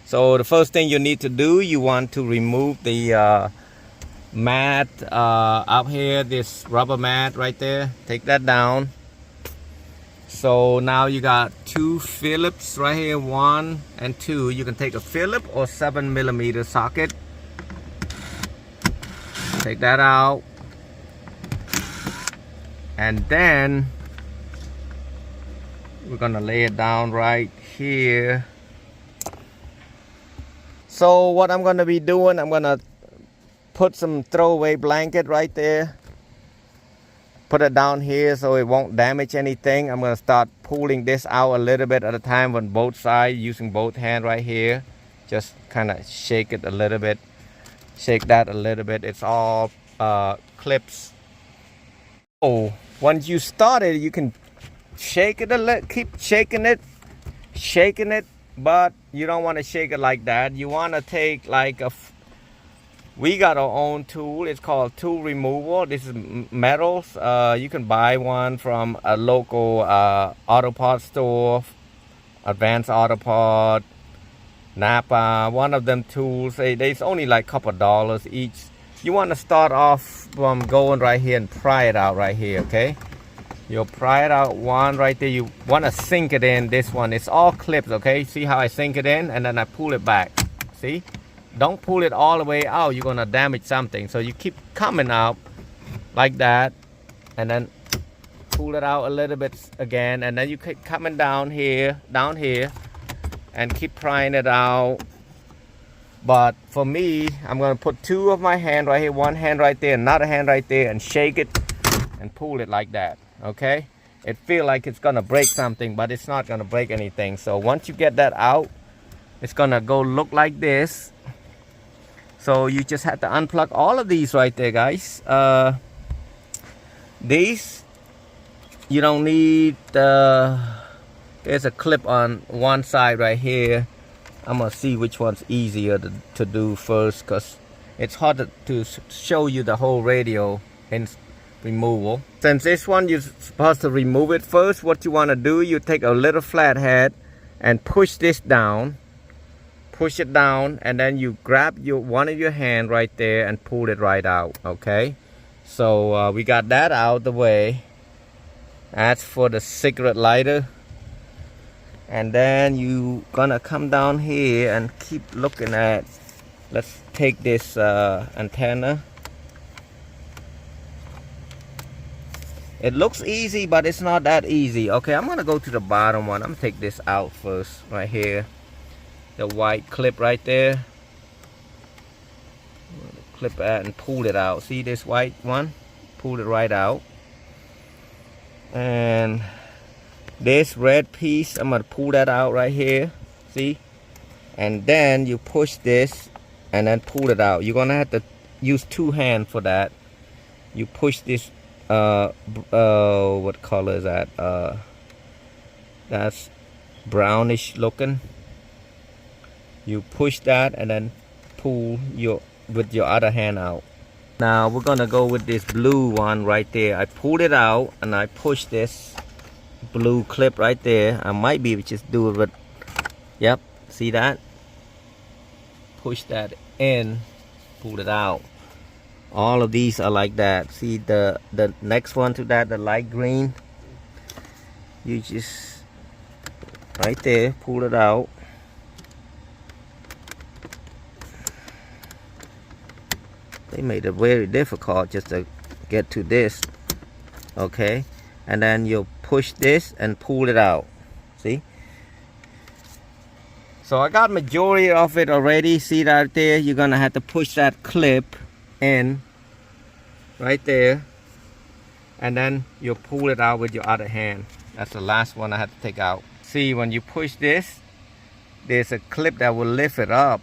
So the first thing you need to do, you want to remove the mat up here, this rubber mat right there. Take that down. So now you got two Phillips right here, 1 and 2. You can take a Phillips or 7mm socket. Take that out. And then we're gonna lay it down right here. So what I'm gonna be doing, I'm gonna put some throwaway blanket right there. Put it down here so it won't damage anything. I'm gonna start pulling this out a little bit at a time on both sides, using both hands right here. Just kind of shake it a little bit. Shake that a little bit. It's all clips. Oh, once you start it, you can shake it a little, keep shaking it, but you don't want to shake it like that. You want to take like we got our own tool. It's called tool removal. This is metals. You can buy one from a local auto parts store, Advanced Auto Part, Napa. One of them tools. It's only like a couple dollars each. You want to start off from going right here and pry it out right here, okay? You'll pry it out one right there. You want to sink it in. This one, it's all clips, okay? See how I sink it in and then I pull it back. See? Don't pull it all the way out. You're going to damage something. So you keep coming out like that and then pull it out a little bit again. And then you keep coming down here, and keep prying it out. But for me, I'm going to put two of my hand right here, one hand right there, another hand right there, and shake it and pull it like that, okay? It feels like it's going to break something, but it's not going to break anything. So once you get that out, it's going to go look like this. So you just have to unplug all of these right there, guys. These, you don't need, there's a clip on one side right here. I'm gonna see which one's easier to do first, because it's hard to show you the whole radio in removal. Since this one you're supposed to remove it first, what you want to do, you take a little flathead and push this down, push it down, and then you grab one of your hand right there and pull it right out, okay? So we got that out the way. That's for the cigarette lighter. And then you gonna come down here and keep looking at, let's take this antenna. It looks easy, but it's not that easy. Okay, I'm gonna go to the bottom one. I'm gonna take this out first right here, the white clip right there. Clip that and pull it out. See this white one? Pull it right out. And this red piece, I'm gonna pull that out right here, see? And then you push this and then pull it out. You're gonna have to use two hands for that. You push this, what color is that? That's brownish looking. You push that and then pull with your other hand out. Now we're gonna go with this blue one right there. I pulled it out and I push this blue clip right there. I might be just do it with, yep, see that? Push that in, pull it out. All of these are like that. See the next one to that, the light green, you just right there pull it out. They made it very difficult just to get to this, okay? And then you'll push this and pull it out, see? So I got majority of it already. See that there? You're gonna have to push that clip in right there, and then you'll pull it out with your other hand. That's the last one I had to take out. See, when you push this, there's a clip that will lift it up.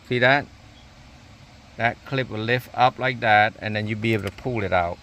See that? That clip will lift up like that, and then you'll be able to pull it out.